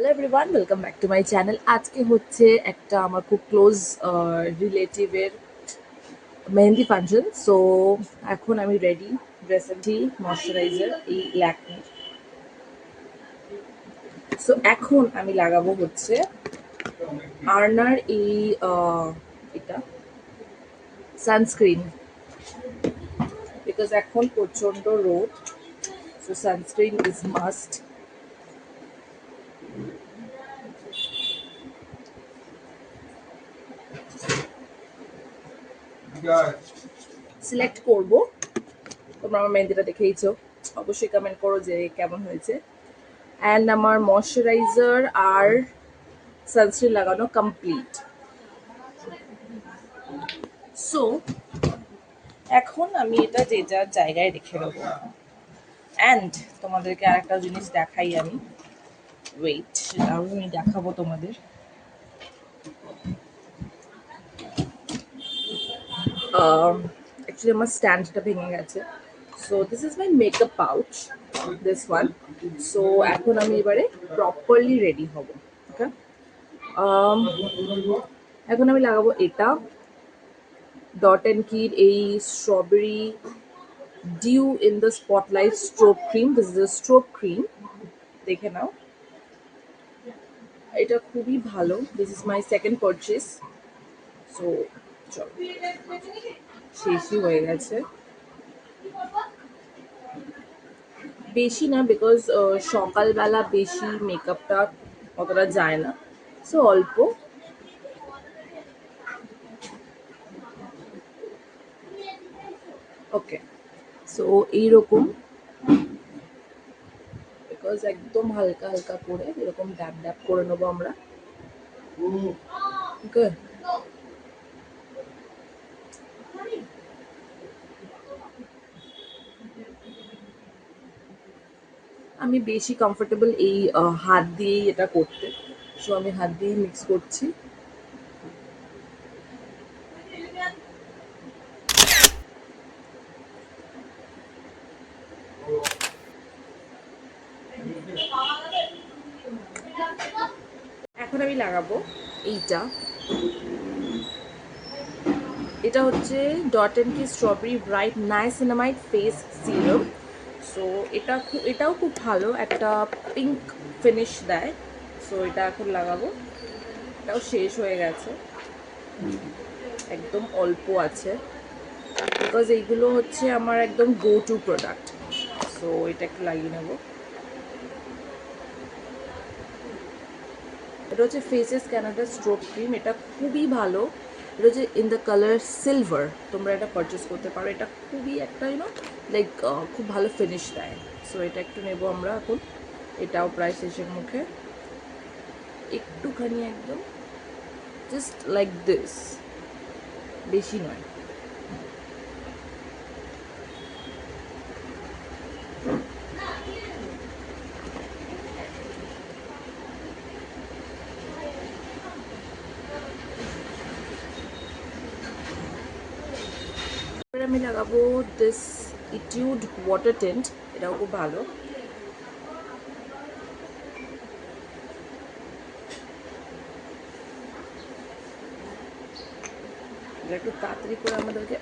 Hello everyone, welcome back to my channel. আজকে হচ্ছে একটা আমার খুব ক্লোজ রিলেটিভের মেহেন্দি ফাংশন। সো এখন আমি রেডি, ড্রেসেন্টি ময়শ্চারাইজার এই ল্যাকমির। সো এখন আমি লাগাবো হচ্ছে আর্নার এই এটা সানস্ক্রিন, বিকজ এখন প্রচণ্ড রোদ। So sunscreen is must. Select করবো, তোমরা আমার মেহেন্দিটা দেখেইছো, অবশ্যই কমেন্ট করো যে কেমন হয়েছে। অ্যান্ড আমার ময়শ্চারাইজার আর সানস্ক্রিন লাগানো কমপ্লিট। সো এখন আমি এটা যে যার জায়গায় রেখে দেবো। অ্যান্ড তোমাদেরকে আরেকটা জিনিস দেখাই আমি, ওয়েট, সেটাও আমি দেখাবো তোমাদের। অ্যাকচুয়ালি আমার স্ট্যান্ডটা ভেঙে গেছে। So this is my makeup pouch, this one. So এখন আমি এবারে প্রপারলি রেডি হব। ওকে, এখন আমি লাগাবো এটা ডট অ্যান্ড কির এই strawberry dew in the spotlight strobe cream. This is a strobe cream, দেখে নাও, এটা খুবই ভালো। This is my second purchase. So চলো, শেষই হয়ে গেছে, বেশি না, বিকজ সকালবেলা বেশি মেকআপটা অতটা যায় না। সো অল্প। ওকে, সো এইরকম, বিকজ একদম হালকা হালকা করে এরকম ড্যাব ড্যাব করে নেবো আমরা। ওকে, আমি বেশি কমফোর্টেবল এই হাত দিয়েই এটা করতে। সো আমি হাত দিয়েই মিক্স করছি। এখন আমি লাগাবো এইটা, এটা হচ্ছে ডট অ্যান্ড কি strawberry bright niacinamide face serum. So এটাও খুব ভালো, একটা পিঙ্ক ফিনিশ দেয়। সো এটা এখন লাগাবো। এটাও শেষ হয়ে গেছে, একদম অল্প আছে, বিকজ এইগুলো হচ্ছে আমার একদম গো টু প্রোডাক্ট। সো এটা একটু লাগিয়ে নেব। এটা হচ্ছে ফেসেস ক্যানাডা স্ট্রোব ক্রিম, এটা খুবই ভালো। এটা হচ্ছে ইন দ্য কালার সিলভার, তোমরা এটা পারচেস করতে পারো। এটা খুবই একটা লাইক খুব ভালো ফিনিশ দেয়। সো এটা একটু নেব আমরা এখন। এটাও প্রায় শেষের মুখে, একটুখানি একদম জাস্ট লাইক দিস, বেশি নয়। এবার আমি লাগাবো দিস ইটিউড ওয়াটার টিন্ট, এটাও খুব ভালো। এটা একটু তাড়াতাড়ি করে আমাদেরকে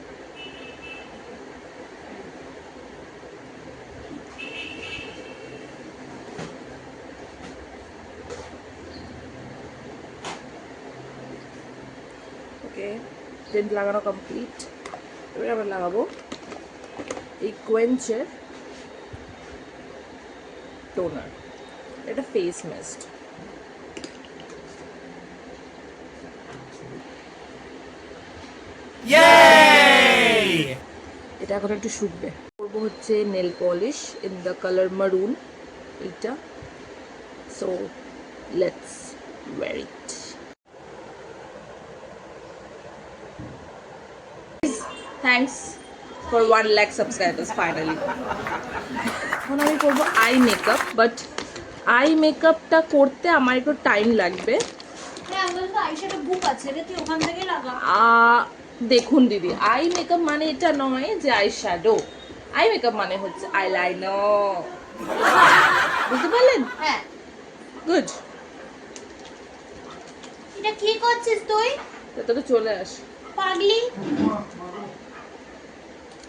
ওকে, টিন্ট লাগানো কমপ্লিট। এবার আমরা লাগাবো এই কোয়েঞ্চের টোনার, এটা ফেস মিস্ট। এটা এখন একটু শুকবে। করবো হচ্ছে nail polish in the colour maroon, এইটা। So let's wear it. Thanks for 1 lakh subscribers finally. এখন আমি করবো আই মেকআপ, বাট আই মেকআপটা করতে আমার একটু টাইম লাগবে। দেখুন দিদি, আই মেকআপ মানে এটা নয় যে আই শ্যাডো। আই মেকআপ মানে হচ্ছে আই লাইনার, বুঝতে পারলেন? হ্যাঁ, গুড। এটা কি করছিস তুই? তোকে চলে আস। পাগলি।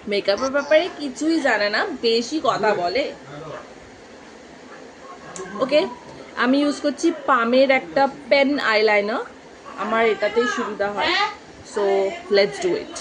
মেকআপের ব্যাপারে কিছুই জানে না, বেশি কথা বলে। ওকে, আমি ইউজ করছি পামের একটা পেন আইলাইনার, আমার এটাতেই সুবিধা হয়। So let's do it.